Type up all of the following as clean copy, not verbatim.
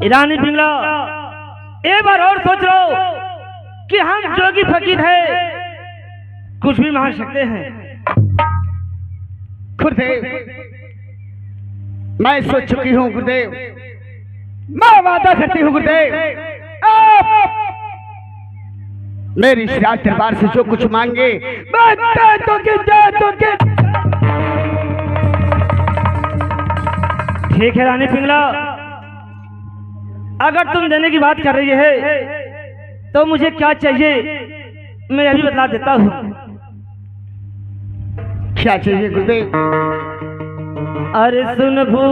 ईरानी पिंगला एक बार और सोच लो कि हम जोगी फकीर है, कुछ भी मांग सकते हैं। गुरुदेव, मैं सोच चुकी हूँ गुरुदेव, मैं वादा करती हूँ गुरुदेव, आप मेरी श्रीराज दरबार से जो कुछ मांगे मैं दे दूंगी। ठीक है रानी पिंगला, अगर तुम देने की बात कर रही है तो मुझे क्या चाहिए मैं अभी बता देता हूँ। क्या चाहिए गुरुदेव? अरे सुन भू,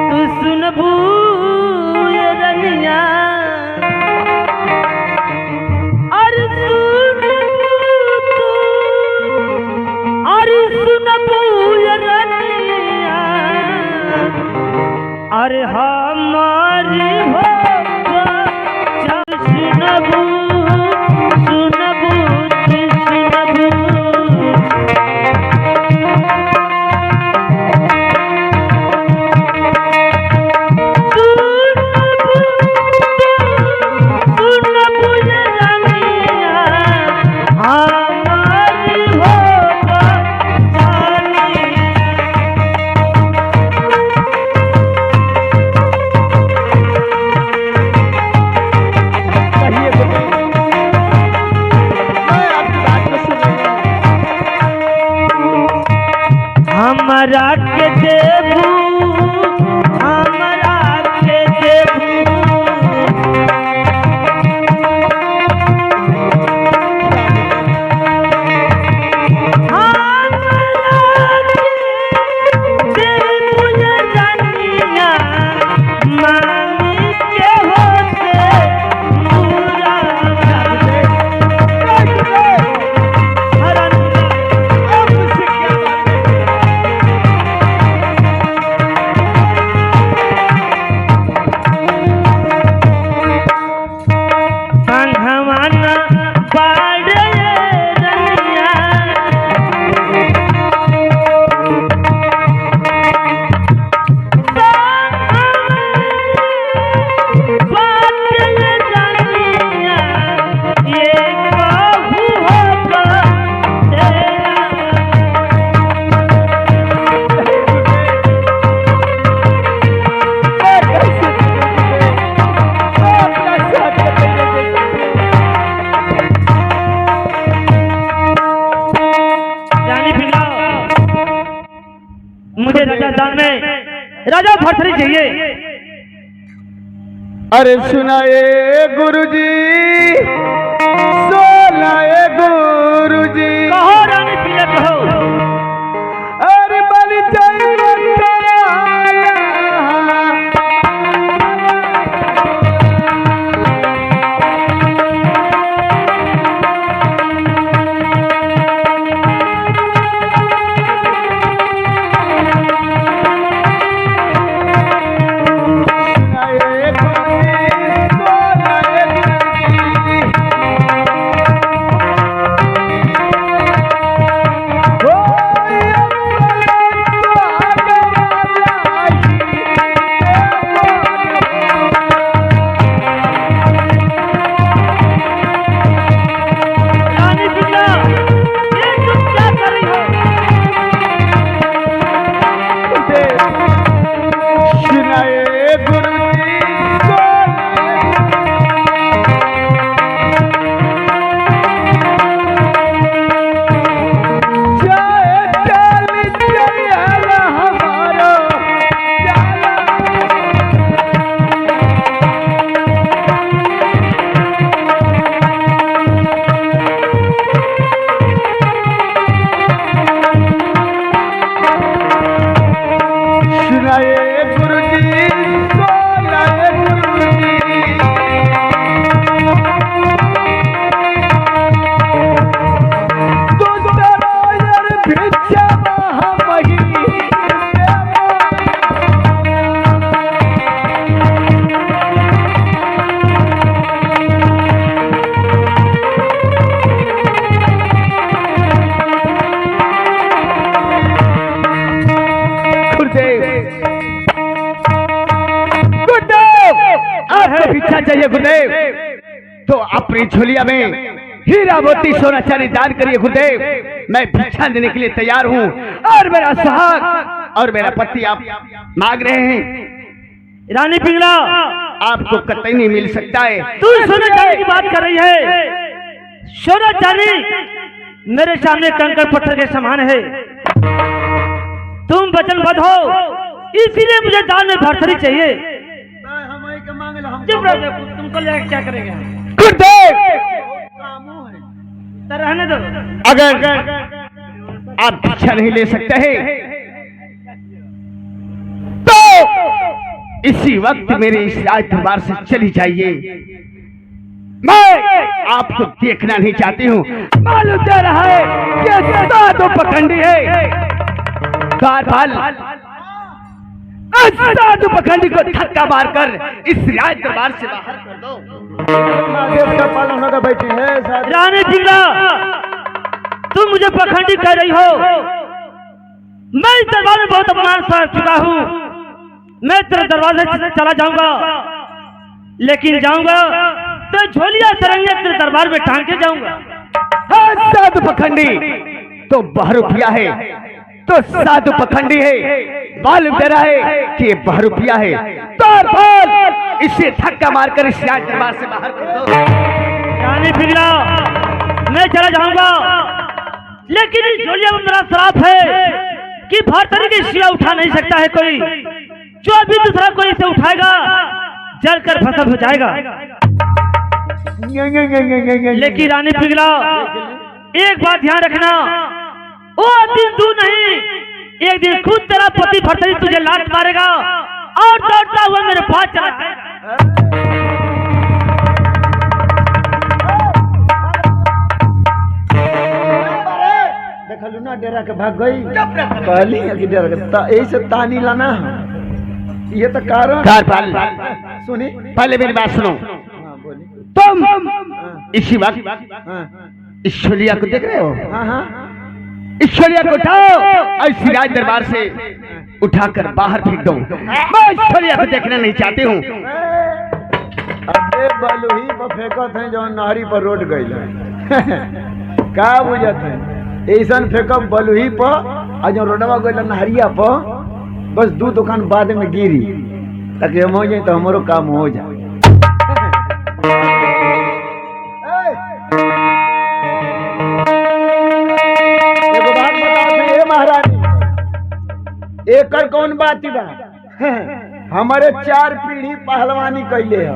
तू सुन भू ये रनिया, अरे सुन भू, अरे सुन भू ये रनिया, अरे हमारी हो चल सुन भू, सुन भू, सुन भू। हमरा के देबू, हमरा के देबू, हमरा के देबू जानिया, मांगी के होते पूरा मुझे राजस्थान में राजा भरथरी चाहिए। अरे सुनाए गुरुजी, सुनाए गुरुजी, कहो रानी पिंगला कहो। अरे बन जाए भिक्षा चाहिए गुरुदेव तो अपनी झोलिया में हीरा मोती सोना चांदी दान करिए गुरुदेव। मैं भिक्षा देने के लिए तैयार हूँ और मेरा सुहाग और मेरा पति आप मांग रहे हैं। रानी पिंगला, आपको कतई नहीं मिल सकता है। तू सोना चांदी की बात कर रही है। सोना चांदी मेरे सामने कंकड़ पत्थर के समान है। तुम वचनबद्ध हो, इसीलिए मुझे दान में भरथरी चाहिए। चुप रहो, तुमको लेकर क्या करेंगे? गुरुदेव तो रहने दो। अगर आप भिक्षा नहीं ले सकते हैं तो इसी वक्त मेरे इस राज दरबार से चली जाइए। मैं आपको देखना नहीं चाहती हूँ। मालूम दे रहा है कि साधु पखंडी है। द्वारपाल साधु पखंडी को धक्का मारकर इस राज दरबार से बाहर कर दो। आदेश का पालन होगा बेटी है। रानी पिंगला, तुम मुझे पखंडी कह रही हो। मैं इस दरबार में बहुत अपमान सह चुका हूँ। मैं तेरे दरवाजे से चला जाऊंगा, लेकिन जाऊंगा तो झोलिया सरंगिया तेरे दरबार में टांग के जाऊंगा। साधु पखंडी तो बहरूपिया है, तो साधु पखंडी है। मालूम दे रहा है कि ये बहरूपिया है। तो इसे धक्का मारकर इस राज दरबार से बाहर कर दो। रानी पिंगला, मैं चला जाऊंगा, लेकिन इस झोलिया में मेरा श्राप है कि भरथरी की शिला उठा नहीं सकता है कोई। जो भी दूसरा कोई इसे उठाएगा जलकर भस्म हो जाएगा। लेकिन रानी पिंगला, एक बात ध्यान रखना, वो दिन तू नहीं, एक दिन खुद तेरा पति भरथरी तुझे लात मारेगा और दौड़ता हुआ मेरे पास चला जाएगा। देखलू ना डेरा के भाग गई। कहली कि डेरा के यही से तानी लाना ये तो कारण। सुनी पहले मेरी बात सुनो। हाँ बोली। तुम इसी वक्त ईश्वरिया को देख रहे हो? हाँ हाँ ईश्वरिया को उठाओ और इसी राज दरबार से उठाकर बाहर फेंक दो। मैं ईश्वरिया को देखना नहीं चाहती हूँ। अबे बलुही पर फेंकत है जो नहरी पर रोड गई का बुझत है? ऐसा फेंकब बलुही पर और जो रोडवा गई नहरिया पर, बस 2 दुकान बाद में गिरी ताकि हम हो जाए तो हमारो काम हो जाए। एगो बात बताओ महारानी, एकर कौन बात बा? हमारे 4 पीढ़ी पहलवानी कैले है।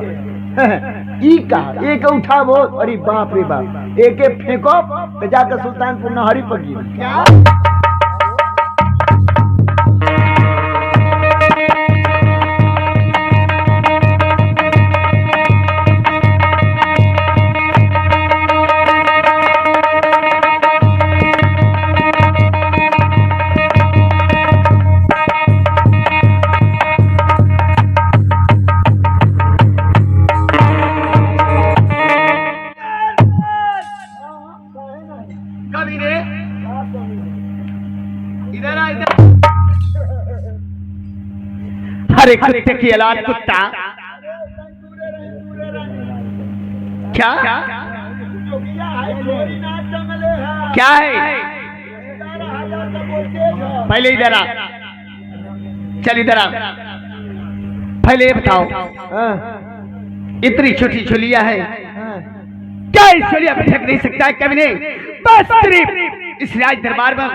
ई का एक उठाबो, अरे बाप रे बाप, एके फेंको तो जाकर सुल्तानपुर नहरी पर गिरी। क्या अरे कुत्ते की औलाद कुत्ता, क्या क्या है? पहले इधर आ, चल इधर आ। पहले ये बताओ, इतनी छोटी छोलिया है, क्या इस छोलिया पे फेंक नहीं सकता है कभी नहीं? बस सिर्फ इस राज दरबार में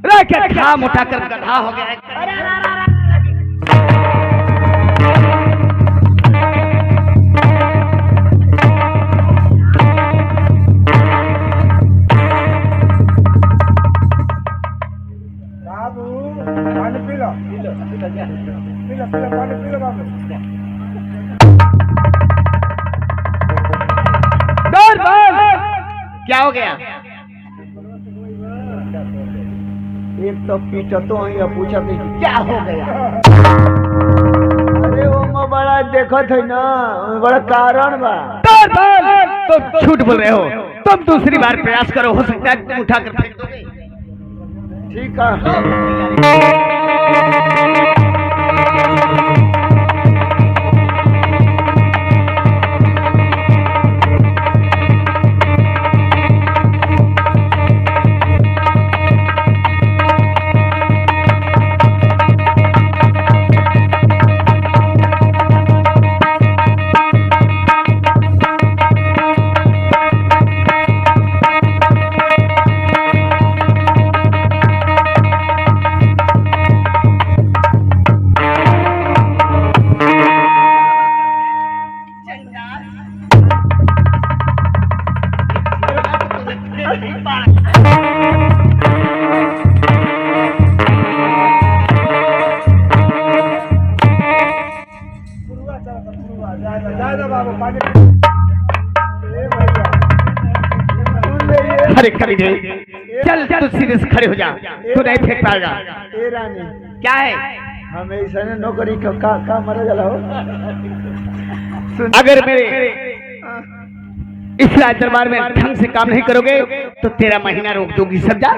रह खाम उठाकर गधा हो गया है। क्या हो गया? एक तो पीछा तो पूछा क्या हो गया? अरे वो बड़ा देखत है ना, बड़ा कारण बा। तुम झूठ बोल रहे हो। तुम दूसरी बार प्रयास करो, हो सकता है तुम उठाकर फेंक दोगे। ठीक है। अरे कभी नहीं, चल तू सीधे से खड़े हो जा, तू नहीं फेंक पाएगा। ए रानी क्या है? हमें ऐसा नौकरी का मरा जला हो। अगर मेरे इस राज दरबार में ढंग से काम नहीं करोगे तो तेरा महीना रोक दूंगी, समझा?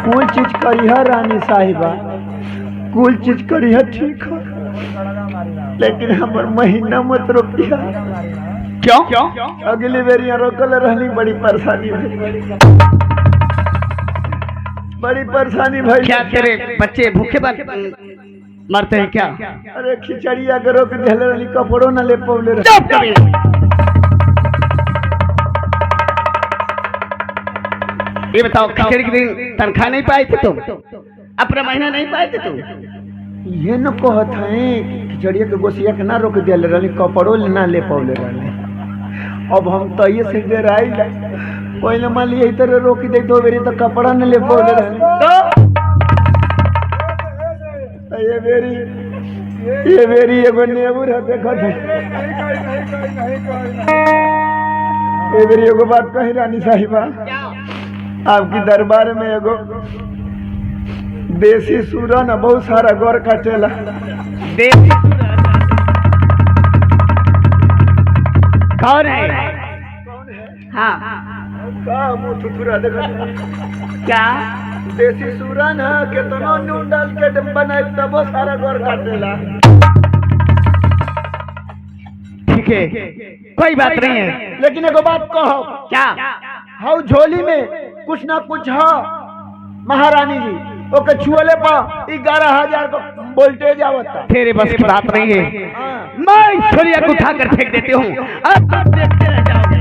कुल चीज करी है रानी साहिबा, कुल चीज करी है ठीक है, लेकिन हमार महीना मत रोकिया। क्यों? अगली बेर यहाँ रोकल रहली, बड़ी परेशानी भई, बड़ी परेशानी भाई। क्या तेरे बच्चे भूखे मरते हैं क्या? अरे खिचड़िया के रोक दिले रहली, कपड़ों न ले पौले रहे। चुप कभी। ये बताओ, खिचड़ी के दिन तनख्वाह नहीं पाए थे तुम? अपना महीना नहीं पाए थे तुम? ये न कहत है खिचड़िया के गोसिया के ना रोक दिले रहली, कपड़ों ना ले पौले रहली। अब हम तो ये से देर आई पहले मान लिया इधर रोकी दे दो बेरी तो कपड़ा न ले पौले रहली। ये बेरी एगो नेबू रह देखो थे। ये बेरी एगो बात कही रानी साहिबा, आपकी दरबार में एगो देसी सूरा न बहुत सारा गौर काटेला। कौन है? हाँ, का मुंह थुथुरा देखो क्या? देसी सूरा न केतनो नून डाल के बनाए तब सारा गौर काटेला। ठीक है, कोई बात नहीं है, लेकिन एगो बात कहो, क्या? हाउ झोली में कुछ ना कुछ है महारानी जी, ओके छुअले पर 11,000 को वोल्टेज आवता। तेरे बस की बात नहीं है, हाँ। मैं छोलिया को उठाकर फेंक देती हूँ, अब तुम देखते रह जाओगे।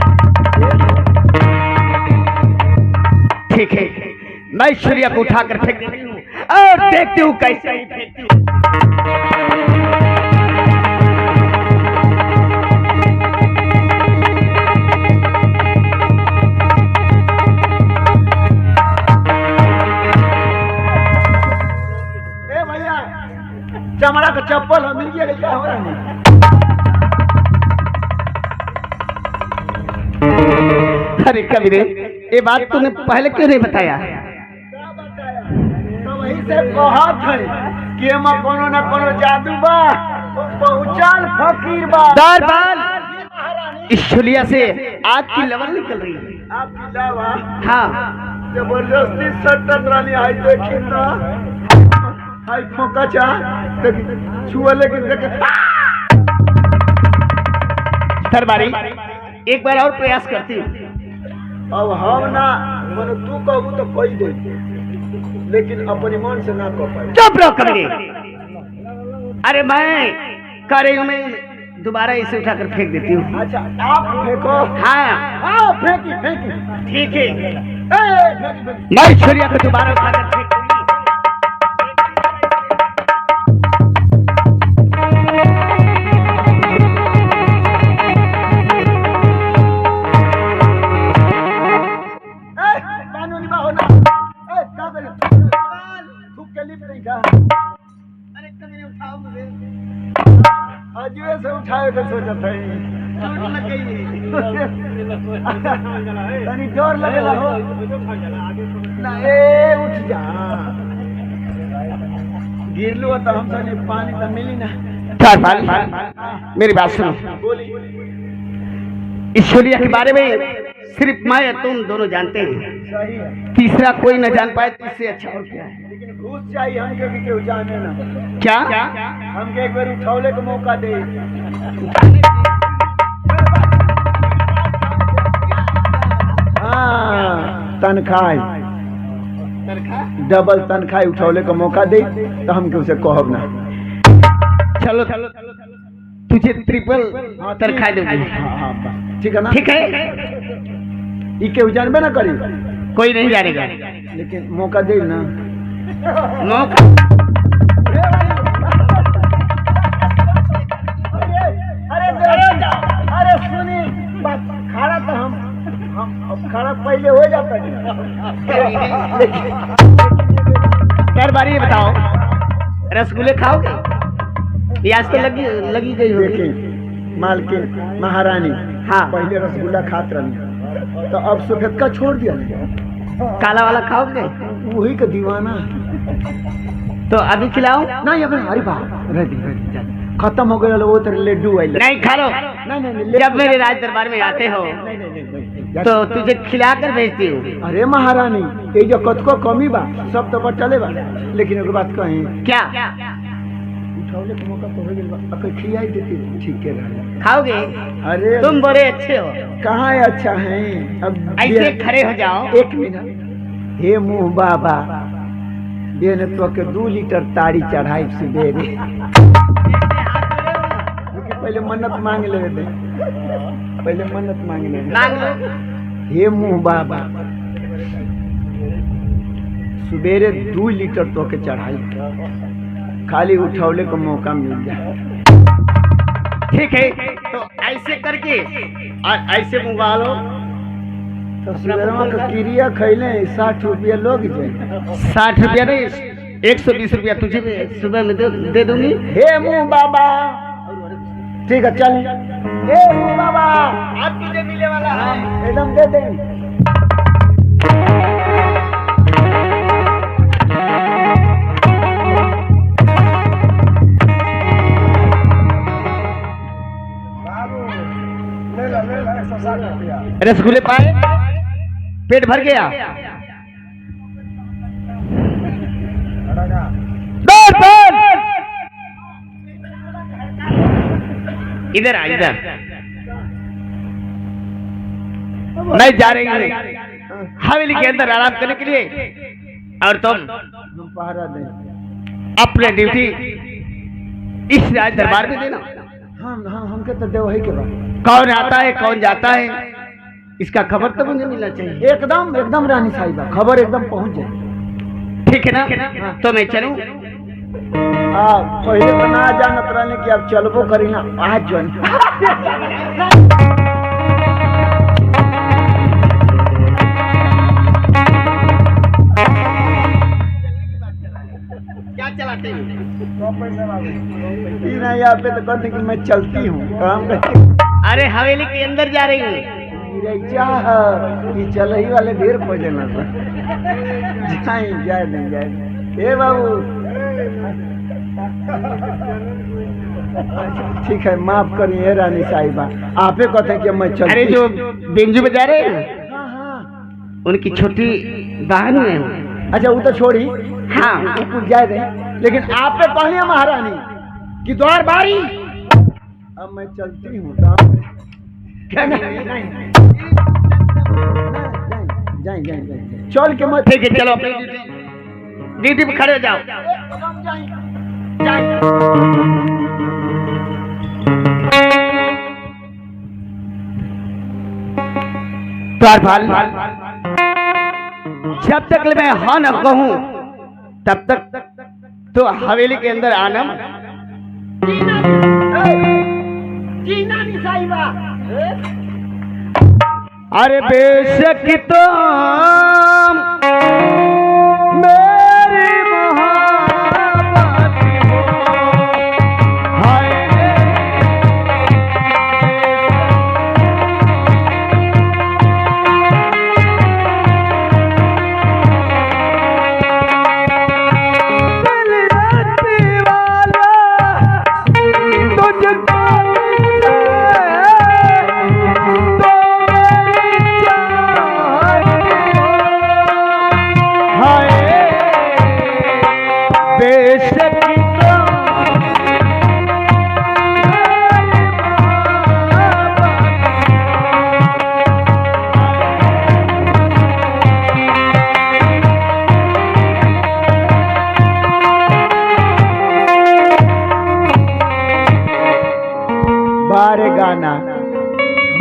ठीक है, मैं सूर्या को उठाकर फेंक देती हूँ और देखती हूँ कैसे ही फेंकती हूँ। ए भैया, चमड़ा का चप्पल मिल गया क्या हो रहा है? अरे कबीरे, ये बात तूने पहले क्यों नहीं बताया? तो वही से कहत है कि एमा कोनो ना कोनो जादू बा, पहुंचाल फकीर बा। दरबार इस छुलिया से आग की लवन निकल रही है। आपकी लावा हाँ, जबरदस्ती सटन रानी आई देखी ना, आई फोका चा देखी छुआ लेकिन देख। दरबारी एक बार और प्रयास करती हूँ। अब हम ना मनो तू कहू तो कोई दे, लेकिन अपने मन से ना कह पाए। चुप रहो कबीरे। अरे मैं कर रही हूँ, मैं दोबारा इसे उठाकर फेंक देती हूँ। अच्छा आप फेंको। हाँ हाँ फेंकी फेंकी। ठीक है, फेंकी फेंकी। मैं सूर्या को दोबारा उठाकर फेंक दूंगी। कानूनी बा होना। का करे? तू के लिए नहीं का? अरे कबीरे उठाओ मुझे। अजूबे से उठाए के सोचत है। चोट लग गई है। तनी जोर लगेला हो ना। ए उठ जा, गिरलू तो हम सने पानी तो मिली ना। मेरी बात सुनो, इस छुलिया के बारे में सिर्फ मैं और तुम दोनों जानते हैं, सही है, तीसरा कोई न जान पाए तो इससे अच्छा और क्या है? लेकिन घूस चाहिए हमके भी केहू जाने ना। क्या? हमके एक बार उठौले का मौका दे। हाँ तनख्वाह डबल तनख्वाह उठौले का मौका दे तो हमके उसे कहब ना। चलो चलो तुझे ट्रिपल तनख्वाह दूंगी। हाँ हाँ बस, ठीक है ना? ठीक है, ई केहू जानबे ना करी, कोई नहीं जानेगा। लेकिन मौका दे ना। मौका अरे सुनी बस, खड़ा तो हम खड़ा पहले हो जाता है। यार बारी ये बताओ, रसगुल्ले खाओगे? प्याज तो लगी गई होगी। देखिए मालकिन महारानी, हाँ। पहले रसगुल्ला खात रही तो अब सफेद का छोड़ दिया काला वाला खाओगे वही का दीवाना तो अभी खिलाओ। नहीं अबे अरे बाप रह दी खत्म हो गया वो तेरे लड्डू आई नहीं खा लो। नहीं जब मेरे राज दरबार में आते हो तो तुझे खिला कर भेजती हूँ। अरे महारानी ये जो कतको कमी बा सब तो बटले बा लेकिन एक बात कहीं क्या उठावले के मौका तो हो गेल बा अकर खियाई देती ठीक है रहा खाओगे? अरे तुम बड़े अच्छे हो। कहाँ अच्छा है अब ऐसे खड़े हो जाओ। एक मिनट हे मुंह बाबा ये ने तो के 2 लीटर ताड़ी चढ़ाई सवेरे पहले मन्नत मांग ले दे पहले मन्नत मांग ले मांग लो। हे मुंह बाबा सवेरे 2 लीटर तो के चढ़ाई खाली उठौले को मौका मिल जाए। ठीक है तो ऐसे करके और ऐसे मंगवा लो। तो सुबेरवा का क्रिया खैले 60 रुपया लोग जाए 60 रुपया नहीं 120 रुपया तुझे सुबह में दे दूंगी। हे मुंह बाबा ठीक है चल हे मुंह बाबा आज तुझे मिले वाला है एकदम दे दे। रसगुल्ले पाए पेट भर गया। इधर आ इधर मैं जा रही हूँ हवेली के अंदर आराम करने के लिए और तुम पहरा दे अपने ड्यूटी इस राज दरबार में देना। हमके तो देव है के बाद कौन आता है कौन जाता है इसका खबर तो मुझे मिलना चाहिए। एकदम एकदम रानी साहिबा खबर एकदम पहुंच जाए ठीक है ना तो मैं चलूं। पहले तो ना जानत रहने कि अब चलबो करी ना आज जन क्या चलाते हैं? यहाँ पे तो कहते कि मैं चलती हूँ काम करती। अरे हवेली के अंदर जा रही हूँ। ये चल ही वाले ढेर खोजे ना जाए हे बाबू ठीक है माफ करिए रानी साहिबा आपे कहते हैं कि मैं चल। अरे जो बेंजू बजा रहे हैं उनकी छोटी बहन है। अच्छा वो तो छोड़ी हाँ कुछ जाए रहे लेकिन आप पे कहलिए महारानी कि द्वार बारी अब मैं चलती हूँ जाए चल के मत। ठीक है चलो अपनी ड्यूटी पे खड़े हो जाओ। द्वारपाल जब तक मैं हाँ न कहूं तब तक तो हवेली के अंदर आना। अरे बेशक तो मेरी मोहब्बत हाय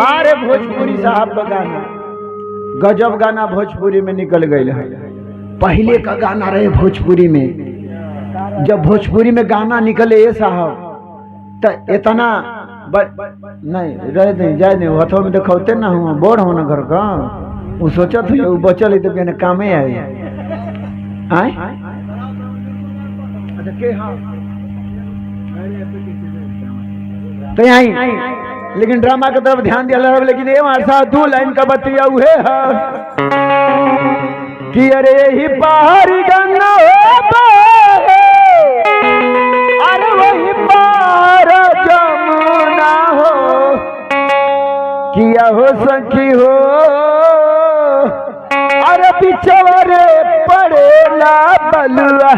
बारे भोजपुरी साहब का गाना गजब गाना भोजपुरी में निकल गए है। पहले का गाना रहे भोजपुरी में जब भोजपुरी में गाना निकले ये साहब तो इतना नहीं रह दे जाए नहीं हथो में देखते ना हुआ बोर होना घर का वो सोचा था वो बचल तो कहने कामे आए तो यही लेकिन ड्रामा की तरफ ध्यान दिया रहा, लेकिन ये हमारे साथ 2 लाइन का बतिया हुए है कि अरे ही पहाड़ी गंगा अरे वही पार जमुना हो किया हो सखी हो अरे बिचवरे पड़ेला बलुआ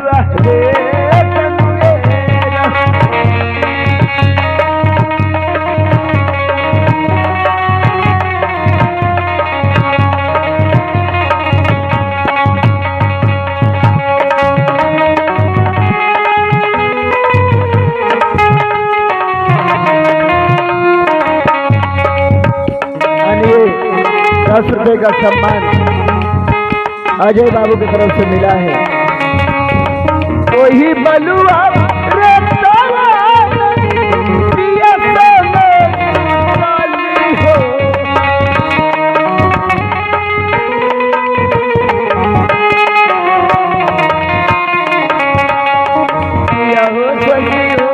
₹10 का सम्मान अजय बाबू की तरफ से मिला है। वही बलुआ रे पिया हो पिया हो सही हो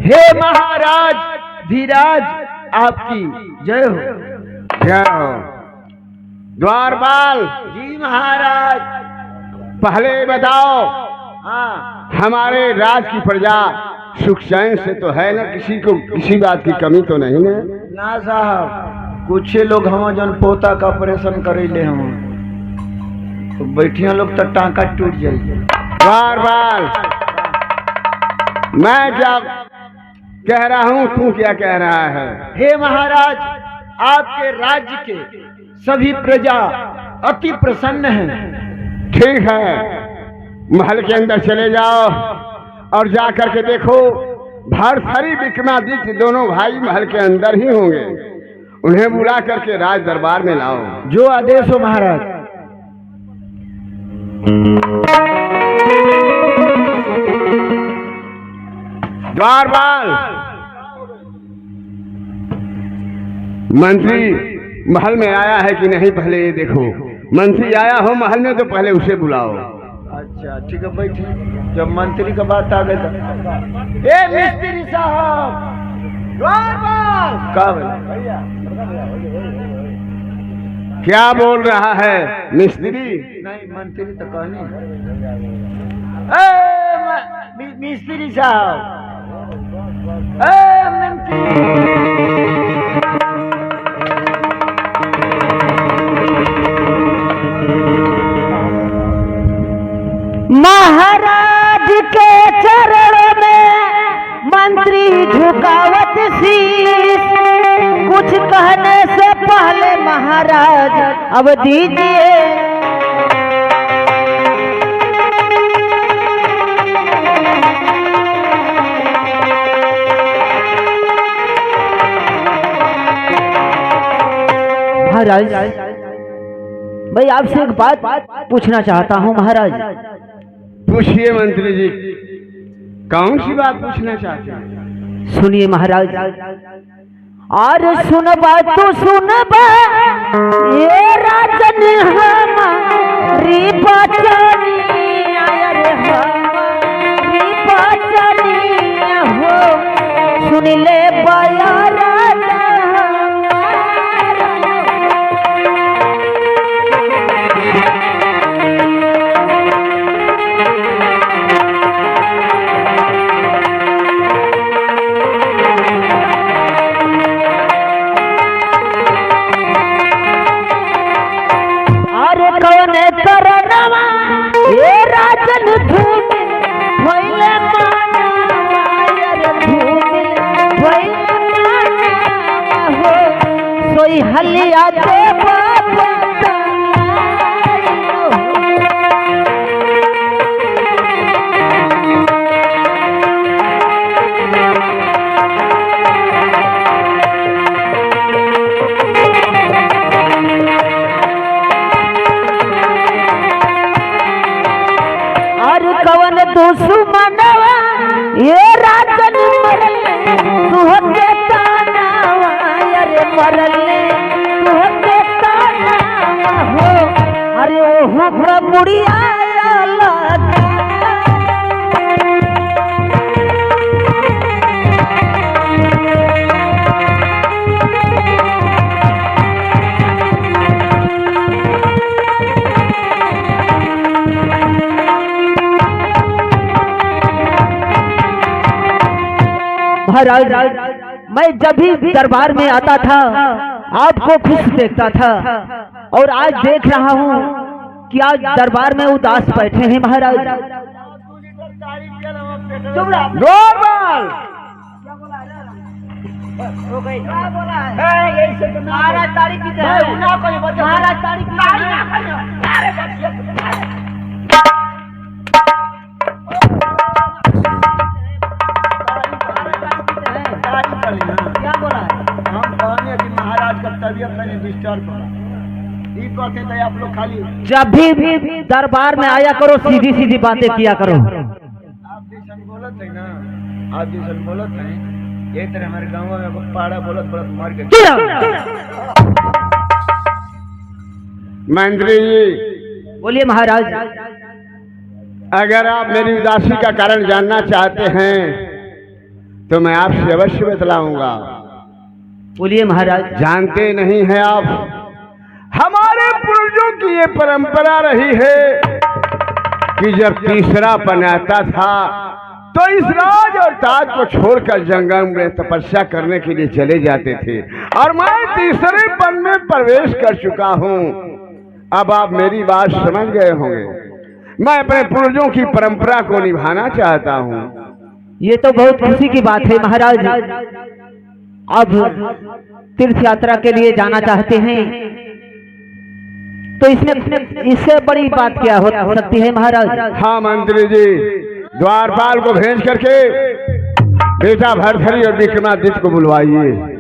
हे महाराज धीराज आपकी जय हो। जय हो। द्वारपाल जी महाराज। पहले बताओ, हाँ हमारे राज की प्रजा सुख चैन से तो है ना, किसी को किसी बात की कमी तो नहीं ना? ना साहब, कुछ लोग हम जन पोता का ऑपरेशन करे ले हम तो बैठिया लोग तो टांका टूट जाइए। द्वारपाल मैं जब कह रहा हूँ तू क्या कह रहा है? हे महाराज, आपके राज्य के सभी प्रजा अति प्रसन्न हैं। ठीक है, महल के अंदर चले जाओ और जा करके देखो भरथरी विक्रमादित्य दोनों भाई महल के अंदर ही होंगे, उन्हें बुला करके राज दरबार में लाओ। जो आदेश हो महाराज। द्वारपाल मंत्री महल में आया है कि नहीं पहले ये देखो। मंत्री आया हो महल में तो पहले उसे बुलाओ। अच्छा ठीक है, बैठे। जब मंत्री का बात आ गई तो ए मिस्त्री साहब, द्वारपाल का भैया क्या बोल रहा है मिस्त्री? नहीं मंत्री तो कहनी। मिस्त्री साहब, महाराज के चरण में मंत्री झुकावत शीश, कुछ कहने से पहले महाराज अब दीजिए। महाराज, मैं आपसे एक बात पूछना चाहता हूँ महाराज। पूछिए मंत्री जी, कौन सी बात पूछना चाहते हैं? सुनिए महाराज, अरे सुनबा तो सुनबा ये राजन हमारी बचनी, अरे हमारी बचनी हो, सुन ले बया राजा करनवा ये राजन धूम भइले मानवा, अरे धूम भइले मानवा हो, सोई हलिया दे बाबा दुश्मनवा ये राजन मरले तुहके तानावा, अरे मरले तुहके तानावा हो, अरे ओहो बुढ़िया महाराज, मैं जब भी दरबार में आता था आपको खुश देखता था, और आज देख रहा हूँ कि आज दरबार में उदास बैठे हैं महाराज। महाराज तारीख क्या बोला है? हम कहने कि महाराज का तबीयत मैंने डिस्टर्ब करा, ये कहते थे आप लोग खाली जब भी दरबार में आया करो सीधी सीधी बातें किया करो। आप जैसन बोलत है ना, आप जैसन बोलत है, ये तरह हमारे गाँव में पाड़ा बोलत बोलत मर गए। मंत्री जी बोलिए महाराज। अगर आप मेरी उदासी का कारण जानना चाहते हैं तो मैं आपसे अवश्य बतलाऊंगा। बोलिए महाराज। जानते नहीं हैं आप, हमारे पूर्वजों की ये परंपरा रही है कि जब तीसरा पन आता था तो इस राज और ताज को छोड़कर जंगल में तपस्या करने के लिए चले जाते थे, और मैं तीसरे पन में प्रवेश कर चुका हूँ। अब आप मेरी बात समझ गए होंगे। मैं अपने पूर्वजों की परंपरा को निभाना चाहता हूँ। ये तो बहुत खुशी की बात है महाराज। अब तीर्थ यात्रा के लिए जाना चाहते हैं तो इसमें इससे बड़ी बात क्या हो सकती है महाराज? हाँ मंत्री जी, द्वारपाल को भेज करके बेटा भरथरी और विक्रमादित्य को बुलवाइए।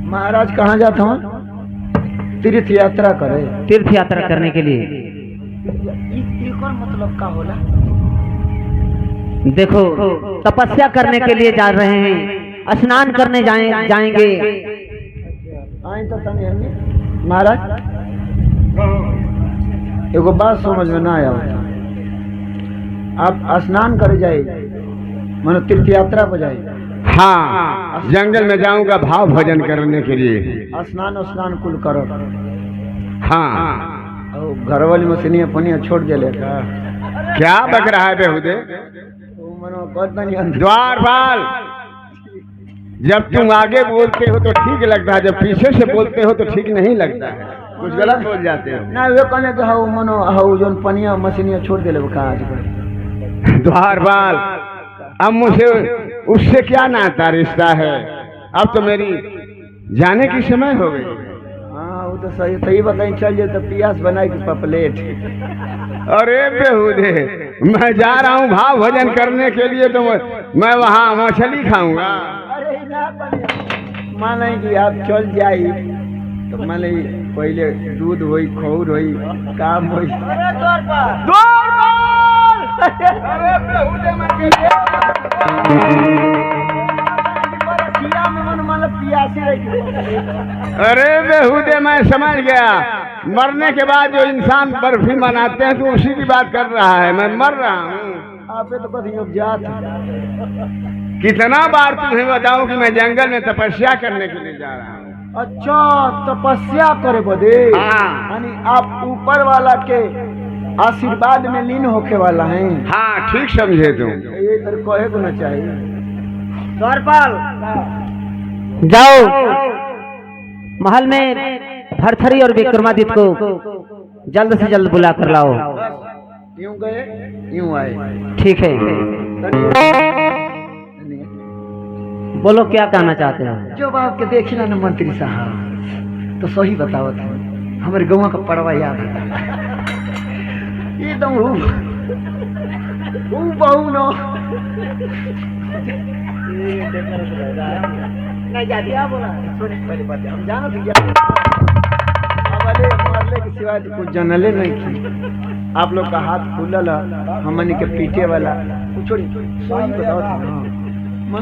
महाराज कहाँ जाता हूँ? तीर्थ यात्रा करे। तीर्थ यात्रा करने के लिए मतलब क्या होला? देखो, तपस्या करने के लिए जा रहे हैं, स्नान करने जाएंगे। महाराज एगो बात समझ में ना आया, आप स्नान करे जाए मानो तीर्थ यात्रा पर जाए? हाँ, जंगल में जाऊंगा भाव भजन करने के लिए। स्नान कुल करो। हाँ, घर वाली मशीनिया पनिया छोड़ दे लेगा। क्या बक रहा है बेहुदे? द्वारपाल, जब तुम आगे बोलते हो तो ठीक लगता है, जब पीछे से बोलते हो तो ठीक नहीं लगता है, कुछ गलत बोल जाते हो। ना वे कहने के हाउ मनो हाउ जोन पनिया मशीनिया छोड़ दे ले कहाँ? द्वारपाल, अब मुझे उससे क्या नाता रिश्ता है? अब तो मेरी जाने की समय हो गई। हाँ वो तो सही बताई, चल जाए तो पियास बनाए की पपलेट। अरे बेहुदे, मैं जा रहा हूँ भाव भोजन करने के लिए, तो मैं वहाँ मछली खाऊंगा। अरे ना माने कि आप चल जाई तो माने पहले दूध होई, खौर होई, काम होई। अरे बेहुदे, मैं समझ गया। मरने के बाद जो इंसान बर्फी मनाते हैं तो उसी की बात कर रहा है। मैं मर रहा हूँ। आप तो कभी अब जात कितना बार तुम्हें बताऊं कि मैं जंगल में तपस्या करने के लिए जा रहा हूँ। अच्छा, तपस्या करे बदे? हाँ। यानी आप ऊपर वाला के आशीर्वाद में लीन होके वाला हैं। हाँ, ठीक समझे तुम। ये तर कहे को ना चाहिए। द्वारपाल, जाओ महल में थरथरी और विक्रमादित्य को जल्द से जल्द बुला कर लाओ। यूं गए यूं आए। ठीक है, बोलो क्या कहना चाहते हो? जब आपके देखिला न मंत्री साहब तो सही बताओ था, हमारे गौवा का पड़वा याद आता एकदम बहु नो नहीं जाती। आप बोला सुने पहले बात हम जाना तो क्या अबले मारले के सिवाय तो कुछ जानले नहीं थी। आप लोग का हाथ खुलल हमनी के पीटे वाला कुछ सही बताओ था। हाँ।